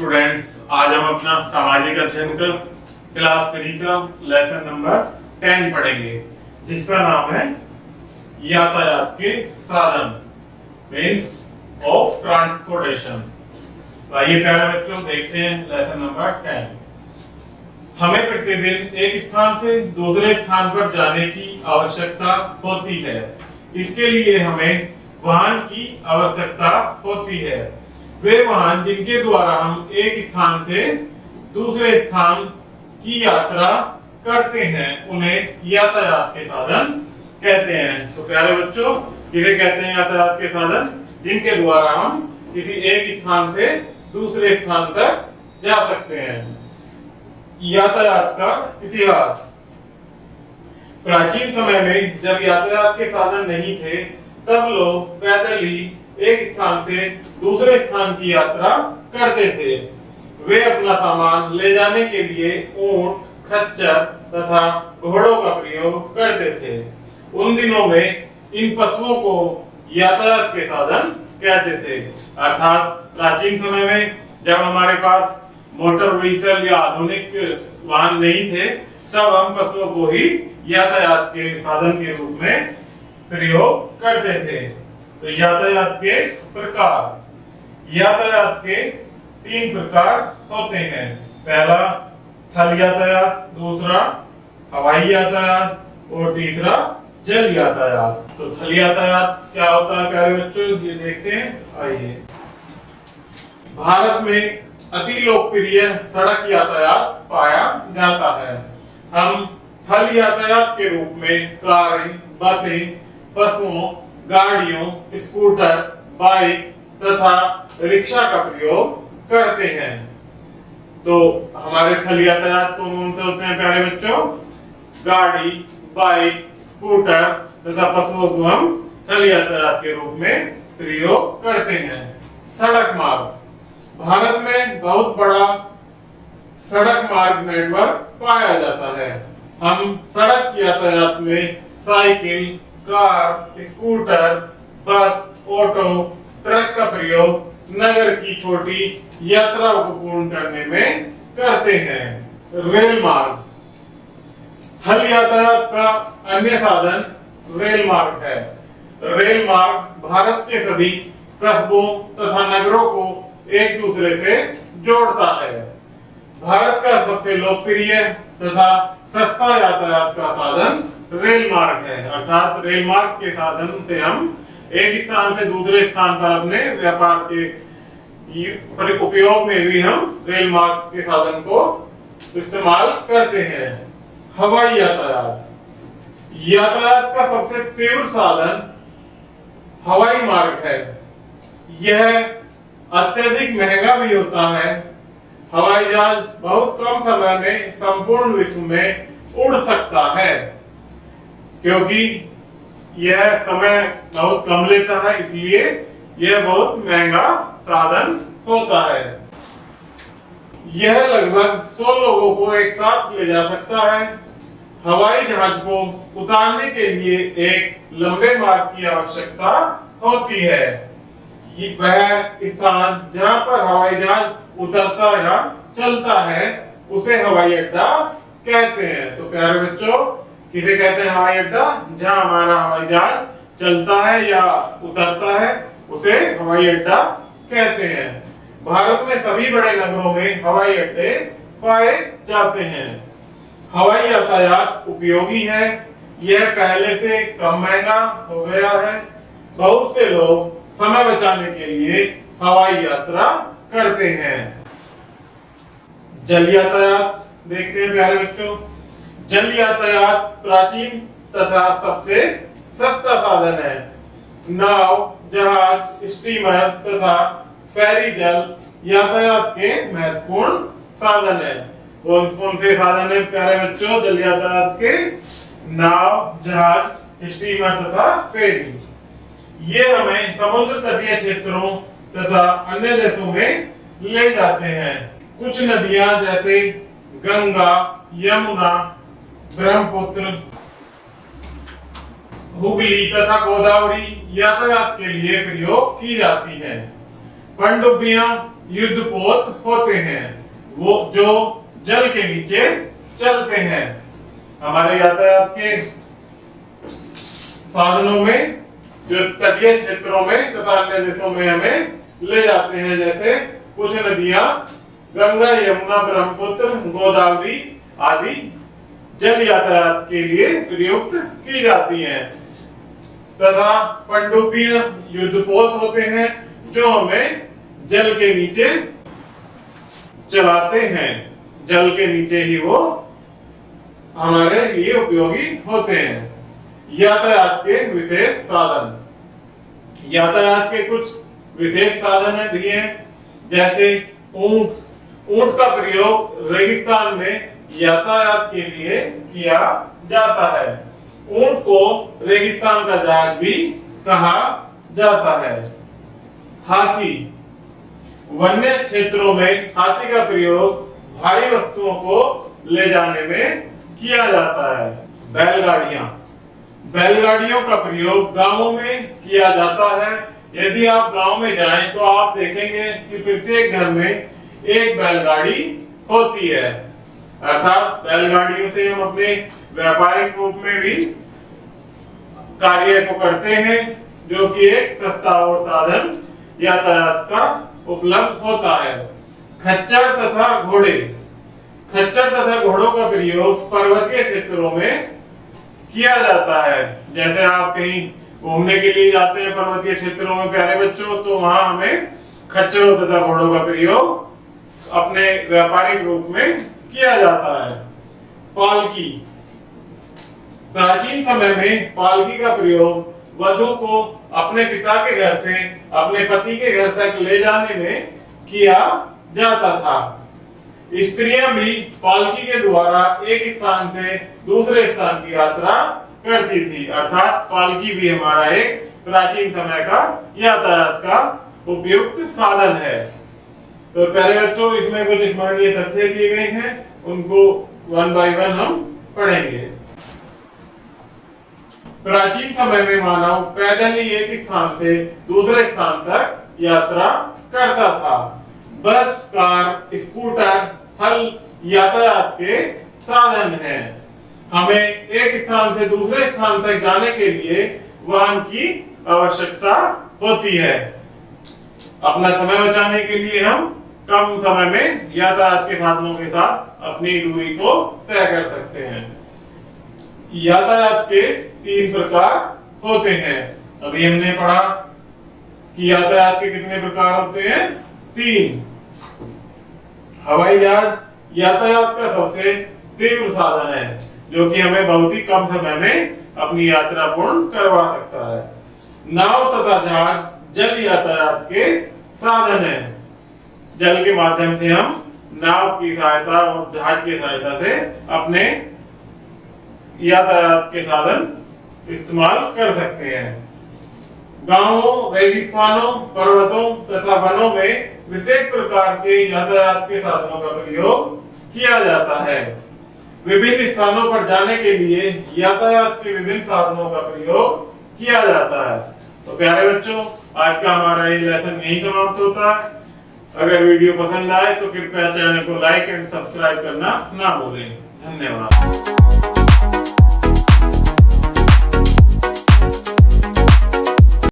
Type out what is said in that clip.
Students, आज हम अपना सामाजिक अध्ययन का क्लास 3 का लेसन नंबर 10 पढ़ेंगे, जिसका नाम है यातायात के साधन, मीन्स ऑफ ट्रांसपोर्टेशन। आइए प्यारे बच्चों, देखते हैं लेसन नंबर 10। हमें प्रतिदिन एक स्थान से दूसरे स्थान पर जाने की आवश्यकता होती है। इसके लिए हमें वाहन की आवश्यकता होती है। वे वाहन जिनके द्वारा हम एक स्थान से दूसरे स्थान की यात्रा करते हैं उन्हें यातायात के साधन कहते हैं। तो प्यारे बच्चों, इसे कहते हैं यातायात के साधन जिनके द्वारा हम किसी एक स्थान से दूसरे स्थान तक जा सकते हैं। यातायात का इतिहास। प्राचीन समय में जब यातायात के साधन नहीं थे, तब लोग पैदल ही एक स्थान से दूसरे स्थान की यात्रा करते थे। वे अपना सामान ले जाने के लिए ऊंट, खच्चर तथा घोड़ों का प्रयोग करते थे। उन दिनों में इन पशुओं को यातायात के साधन कहते थे। अर्थात प्राचीन समय में जब हमारे पास मोटर व्हीकल या आधुनिक वाहन नहीं थे, तब हम पशुओं को ही यातायात के साधन के रूप में प्रयोग करते थे। तो यातायात के प्रकार। यातायात के 3 प्रकार होते हैं। पहला थल यातायात, दूसरा हवाई यातायात और तीसरा जल यातायात। तो थल यातायात क्या होता है प्यारे बच्चों, ये देखते हैं। आइए, भारत में अति लोकप्रिय सड़क यातायात पाया जाता है। हम थल यातायात के रूप में कारें, बसें, पशुओं, गाड़ियों, स्कूटर, बाइक तथा रिक्शा का प्रयोग करते हैं। तो हमारे थल यातायात कौन से होते हैं प्यारे बच्चों? गाड़ी, बाइक, स्कूटर तथा पशुओं को हम थल यातायात के रूप में प्रयोग करते हैं। सड़क मार्ग। भारत में बहुत बड़ा सड़क मार्ग नेटवर्क पाया जाता है। हम सड़क यातायात में साइकिल, कार, स्कूटर, बस, ऑटो, ट्रक का प्रयोग नगर की छोटी यात्राओं को पूर्ण करने में करते हैं। रेल मार्ग। थल यातायात का अन्य साधन रेल मार्ग है। रेल मार्ग भारत के सभी कस्बों तथा नगरों को एक दूसरे से जोड़ता है। भारत का सबसे लोकप्रिय तथा सस्ता यातायात का साधन रेल मार्ग है। अर्थात रेल मार्ग के साधन से हम एक स्थान से दूसरे स्थान पर अपने व्यापार के उपयोग में भी हम रेल मार्ग के साधन को इस्तेमाल करते हैं। हवाई यातायात। यातायात का सबसे तीव्र साधन हवाई मार्ग है। यह अत्यधिक महंगा भी होता है। हवाई जहाज बहुत कम समय में संपूर्ण विश्व में उड़ सकता है। क्योंकि यह समय बहुत कम लेता है, इसलिए यह बहुत महंगा साधन होता है। यह लगभग 100 लोगों को एक साथ ले जा सकता है। हवाई जहाज को उतारने के लिए एक लंबे मार्ग की आवश्यकता होती है। वह स्थान जहां पर हवाई जहाज उतरता या चलता है उसे हवाई अड्डा कहते हैं। तो प्यारे बच्चों, किसे कहते हैं हवाई अड्डा? जहां हमारा हवाई जहाज चलता है या उतरता है उसे हवाई अड्डा कहते हैं। भारत में सभी बड़े नगरों में हवाई अड्डे पाए जाते हैं। हवाई यातायात उपयोगी है। यह पहले से कम महंगा हो गया है। बहुत से लोग समय बचाने के लिए हवाई यात्रा करते हैं। जल यातायात देखते हैं प्यारे बच्चों। जल यातायात प्राचीन तथा सबसे सस्ता साधन है। नाव, जहाज, स्टीमर तथा फेरी जल यातायात के महत्वपूर्ण साधन है। कौन कौन से साधन है प्यारे बच्चों जल यातायात के? नाव, जहाज, स्टीमर तथा फेरी। ये हमें समुद्र तटीय क्षेत्रों तथा अन्य देशों में ले जाते हैं। कुछ नदियां जैसे गंगा, यमुना, ब्रह्मपुत्र, हुगली तथा गोदावरी यातायात के लिए प्रयोग की जाती है। पनडुब्बियां युद्धपोत होते हैं, वो जो जल के नीचे चलते हैं। हमारे यातायात के साधनों में जो तटीय क्षेत्रों में तथा अन्य देशों में हमें ले जाते हैं, जैसे कुछ नदियां गंगा, यमुना, ब्रह्मपुत्र, गोदावरी आदि जल यातायात के लिए प्रयुक्त की जाती हैं, तथा पनडुब्बियां युद्धपोत होते हैं जो हमें जल के नीचे चलाते हैं। जल के नीचे ही वो हमारे लिए उपयोगी होते हैं। यातायात के विशेष साधन, यातायात के कुछ विशेष साधन भी हैं, जैसे ऊंट। ऊंट का प्रयोग रेगिस्तान में यातायात के लिए किया जाता है। ऊंट को रेगिस्तान का जहाज भी कहा जाता है। हाथी, वन्य क्षेत्रों में हाथी का प्रयोग भारी वस्तुओं को ले जाने में किया जाता है। बैलगाड़ियां, बैलगाड़ियों का प्रयोग गांवों में किया जाता है। यदि आप गांव में जाएं तो आप देखेंगे कि प्रत्येक घर में एक बैलगाड़ी होती है, अर्थात बैलगाड़ियों से हम अपने व्यापारिक रूप में भी कार्य को करते हैं, जो कि एक सस्ता और साधन यातायात का उपलब्ध होता है। खच्चर तथा घोड़े, खच्चर तथा घोड़ों का प्रयोग पर्वतीय क्षेत्रों में किया जाता है। जैसे आप कहीं घूमने के लिए जाते हैं पर्वतीय क्षेत्रों में प्यारे बच्चों, तो वहां हमें खच्चरों तथा घोड़ों का प्रयोग अपने व्यापारिक रूप में किया जाता है। पालकी, प्राचीन समय में पालकी का प्रयोग वधु को अपने पिता के घर से अपने पति के घर तक ले जाने में किया जाता था। स्त्रियां भी पालकी के द्वारा एक स्थान से दूसरे स्थान की यात्रा करती थी, अर्थात पालकी भी हमारा एक प्राचीन समय का यातायात का उपयुक्त साधन है। तो प्यारे बच्चों, इसमें कुछ स्मरणीय तथ्य दिए गए हैं, उनको वन बाय वन हम पढ़ेंगे। प्राचीन समय में मानव पैदल ही एक स्थान से दूसरे स्थान तक यात्रा करता था। बस, कार, स्कूटर, थल यातायात के साधन हैं। हमें एक स्थान से दूसरे स्थान तक जाने के लिए वाहन की आवश्यकता होती है। अपना समय बचाने के लिए हम कम समय में यातायात के साधनों के साथ अपनी दूरी को तय कर सकते हैं। यातायात के 3 प्रकार होते हैं। अभी हमने पढ़ा कि यातायात के कितने प्रकार होते हैं, 3। हवाई जहाज यातायात का सबसे तीव्र साधन है, जो कि हमें बहुत ही कम समय में अपनी यात्रा पूर्ण करवा सकता है। नाव तथा जहाज जल यातायात के साधन है। जल के माध्यम से हम नाव की सहायता और जहाज की सहायता से अपने यातायात के साधन इस्तेमाल कर सकते हैं। गांवों, रेगिस्तानों, पर्वतों तथा वनों में विशेष प्रकार के यातायात के साधनों का प्रयोग किया जाता है। विभिन्न स्थानों पर जाने के लिए यातायात के विभिन्न साधनों का प्रयोग किया जाता है। तो प्यारे बच्चों, आज का हमारा ये लेसन यहीं समाप्त होता है। अगर वीडियो पसंद आए तो कृपया चैनल को लाइक एंड सब्सक्राइब करना ना भूलें। धन्यवाद।